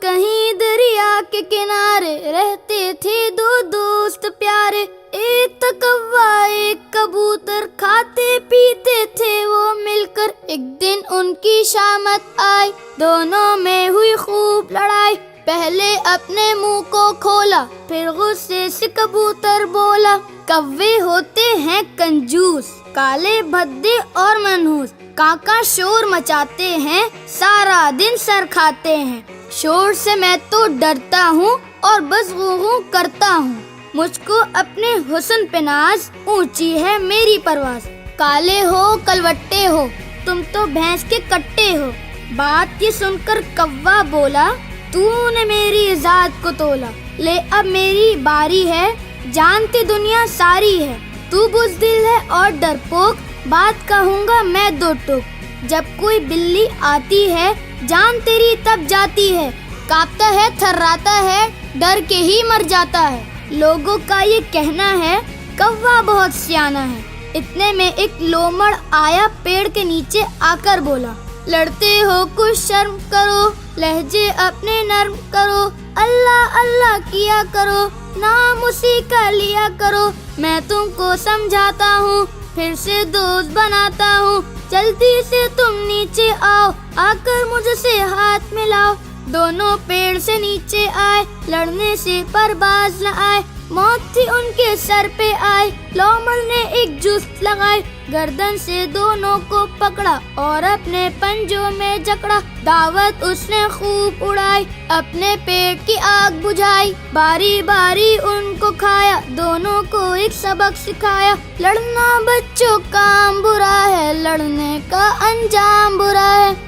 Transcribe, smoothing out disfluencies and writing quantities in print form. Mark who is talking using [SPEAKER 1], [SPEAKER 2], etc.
[SPEAKER 1] کہیں دریا کے کنارے رہتے تھے دو دوست پیارے، ایک تھا کوا ایک کبوتر، کھاتے پیتے تھے وہ مل کر۔ ایک دن ان کی شامت آئی، دونوں میں ہوئی خوب لڑائی۔ پہلے اپنے منہ کو کھولا، پھر غصے سے کبوتر بولا، کوے ہوتے ہیں کنجوس، کالے بھدے اور منحوس، کاکا شور مچاتے ہیں، سارا دن سر کھاتے ہیں۔ شور سے میں تو ڈرتا ہوں اور بس غو کرتا ہوں، مجھ کو اپنے حسن پہ ناز، اونچی ہے میری پرواز۔ کالے ہو کلوٹے ہو تم تو بھینس کے کٹے ہو۔ بات یہ سن کر کوا بولا، تو نے میری ذات کو تولا، لے اب میری باری ہے، جانتی دنیا ساری ہے، تو بزدل ہے اور ڈرپوک، بات کہوں گا میں دو ٹوک۔ جب کوئی بلی آتی ہے جان تیری تب جاتی ہے، کانپتا ہے تھراتا ہے ڈر کے ہی مر جاتا ہے۔ لوگوں کا یہ کہنا ہے کوا بہت سیانا ہے۔ اتنے میں ایک لومڑ آیا پیڑ کے نیچے آ کر بولا، لڑتے ہو کچھ شرم کرو، لہجے اپنے نرم کرو، اللہ اللہ کیا کرو، نام اسی کا لیا کرو، میں تم کو سمجھاتا ہوں، پھر سے دوست بناتا ہوں، جلدی سے تم نیچے آؤ، آ کر مجھ سے ہاتھ ملاؤ۔ دونوں پیڑ سے نیچے آئے، لڑنے سے پر باز نہ آئے، موت تھی ان کے سر پہ آئی۔ لومڑ نے ایک جست لگائی، گردن سے دونوں کو پکڑا اور اپنے پنجوں میں جکڑا۔ دعوت اس نے خوب اڑائی، اپنے پیٹ کی آگ بجھائی، باری باری ان کو کھایا، دونوں کو ایک سبق سکھایا۔ لڑنا بچوں کام برا ہے، لڑنے کا انجام برا ہے۔